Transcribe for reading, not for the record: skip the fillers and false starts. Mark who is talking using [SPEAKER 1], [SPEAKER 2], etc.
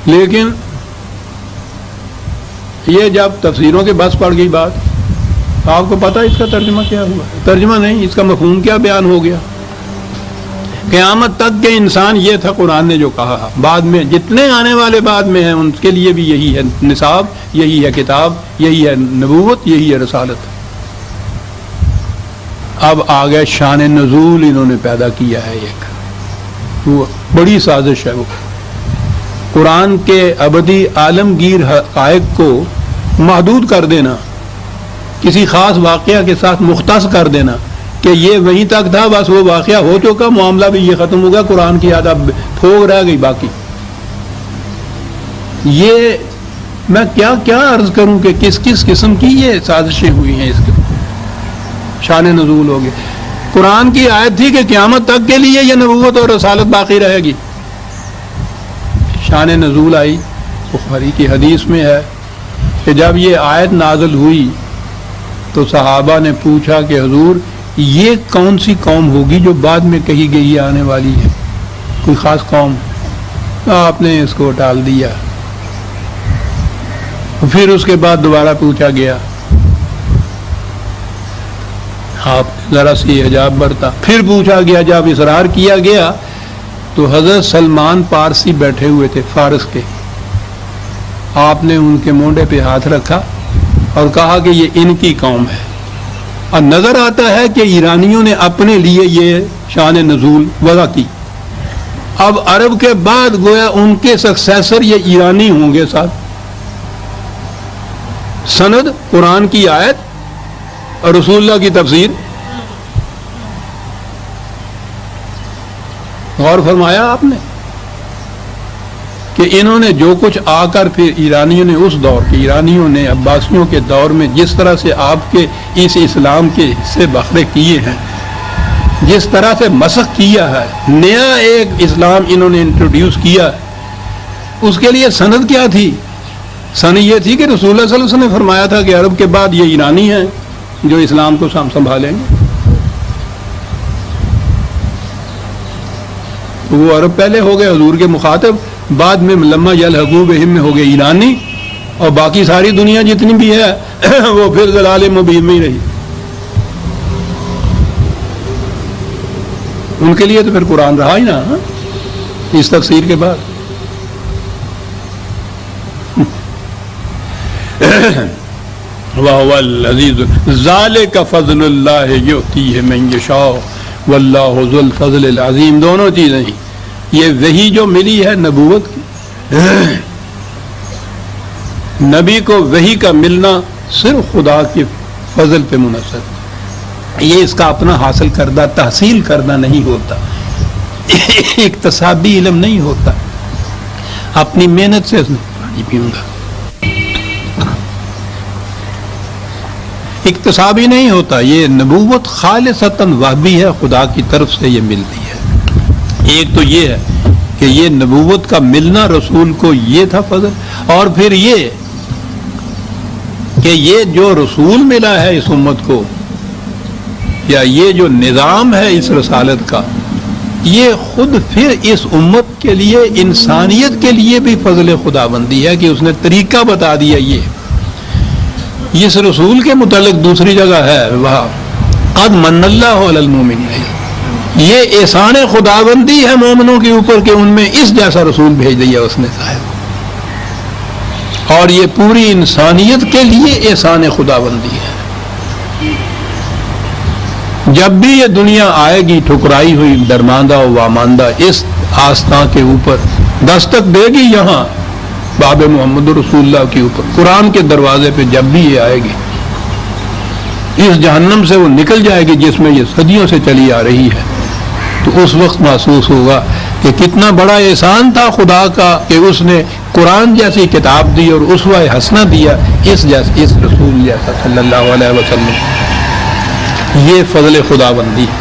[SPEAKER 1] لیکن یہ جب تفسیروں کے بس پڑ گئی بات، آپ کو پتہ اس کا ترجمہ کیا ہوا؟ ترجمہ نہیں، اس کا مفہوم کیا بیان ہو گیا؟ قیامت تک کے انسان یہ تھا قرآن نے جو کہا، بعد میں جتنے آنے والے بعد میں ہیں ان کے لیے بھی یہی ہے نصاب، یہی ہے کتاب، یہی ہے نبوت، یہی ہے رسالت۔ اب آگے شان نزول انہوں نے پیدا کیا ہے، ایک وہ بڑی سازش ہے، وہ قرآن کے ابدی عالمگیر حقائق کو محدود کر دینا، کسی خاص واقعہ کے ساتھ مختص کر دینا کہ یہ وہیں تک تھا، بس وہ واقعہ ہو چکا، معاملہ بھی یہ ختم ہو گیا، قرآن کی یاد اب پھوگ رہ گئی باقی۔ یہ میں کیا کیا عرض کروں کہ کس کس قسم کی یہ سازشیں ہوئی ہیں، اس کے شان نزول ہو گئے۔ قرآن کی آیت تھی کہ قیامت تک کے لیے یہ نبوت اور رسالت باقی رہے گی، شان نزول آئی۔ بخاری کی حدیث میں ہے کہ جب یہ آیت نازل ہوئی تو صحابہ نے پوچھا کہ حضور یہ کون سی قوم ہوگی جو بعد میں کہی گئی آنے والی ہے، کوئی خاص قوم؟ آپ نے اس کو ٹال دیا۔ پھر اس کے بعد دوبارہ پوچھا گیا، آپ نے ذرا سی حجاب برتا۔ پھر پوچھا گیا، جب اصرار کیا گیا تو حضرت سلمان پارسی بیٹھے ہوئے تھے فارس کے، آپ نے ان کے مونڈے پہ ہاتھ رکھا اور کہا کہ یہ ان کی قوم ہے۔ اور نظر آتا ہے کہ ایرانیوں نے اپنے لیے یہ شان نزول وضع کی۔ اب عرب کے بعد گویا ان کے سکسیسر یہ ایرانی ہوں گے ساتھ۔ سند قرآن کی آیت اور رسول اللہ کی تفسیر، غور فرمایا آپ نے کہ انہوں نے جو کچھ آ کر پھر ایرانیوں نے اس دور کے ایرانیوں نے عباسیوں کے دور میں جس طرح سے آپ کے اس اسلام کے حصے بکھرے کیے ہیں، جس طرح سے مسخ کیا ہے، نیا ایک اسلام انہوں نے انٹروڈیوس کیا، اس کے لیے سند کیا تھی؟ سند یہ تھی کہ رسول اللہ صلی اللہ علیہ وسلم نے فرمایا تھا کہ عرب کے بعد یہ ایرانی ہیں جو اسلام کو سنبھالیں گے۔ وہ عرب پہلے ہو گئے حضور کے مخاطب، بعد میں لما یلحقوا بہم میں ہو گئے ایرانی، اور باقی ساری دنیا جتنی بھی ہے وہ پھر ضلال مبین میں ہی رہی۔ ان کے لیے تو پھر قرآن رہا ہی نا اس تفسیر کے بعد۔ وَهُوَ الْعَزِيزُ ذَلِكَ فَضْلُ اللَّهِ يُؤْتِيهِ مَن يَشَاءُ وَاللَّهُ ذُو الْفَضْلِ الْعَظِيمِ۔ دونوں چیزیں ہیں، یہ وحی جو ملی ہے نبوت کی، نبی کو وحی کا ملنا صرف خدا کے فضل پہ منحصر، یہ اس کا اپنا حاصل کردہ تحصیل کردہ نہیں ہوتا، اکتسابی علم نہیں ہوتا، اپنی محنت سے پانی پیوں گا، اکتسابی نہیں ہوتا۔ یہ نبوت خالصتاً وحبی ہے، خدا کی طرف سے یہ ملتی ہے۔ ایک تو یہ ہے کہ یہ نبوت کا ملنا رسول کو یہ تھا فضل، اور پھر یہ کہ یہ جو رسول ملا ہے اس امت کو، یا یہ جو نظام ہے اس رسالت کا، یہ خود پھر اس امت کے لیے، انسانیت کے لیے بھی فضل خداوندی ہے کہ اس نے طریقہ بتا دیا۔ یہ اس رسول کے متعلق دوسری جگہ ہے، وہاں قد من اللہ علی المؤمنین، یہ احسان خداوندی ہے مومنوں کے اوپر کہ ان میں اس جیسا رسول بھیج دیا اس نے صاحب، اور یہ پوری انسانیت کے لیے احسان خداوندی ہے۔ جب بھی یہ دنیا آئے گی ٹھکرائی ہوئی، درماندہ و واماندہ، اس آستان کے اوپر دستک دے گی، یہاں باب محمد رسول اللہ کے اوپر، قرآن کے دروازے پہ جب بھی یہ آئے گی، اس جہنم سے وہ نکل جائے گی جس میں یہ صدیوں سے چلی آ رہی ہے، تو اس وقت محسوس ہوگا کہ کتنا بڑا احسان تھا خدا کا کہ اس نے قرآن جیسی کتاب دی اور اسوہ حسنہ دیا اس رسول جیسا صلی اللہ علیہ وسلم۔ یہ فضل خداوندی ہے۔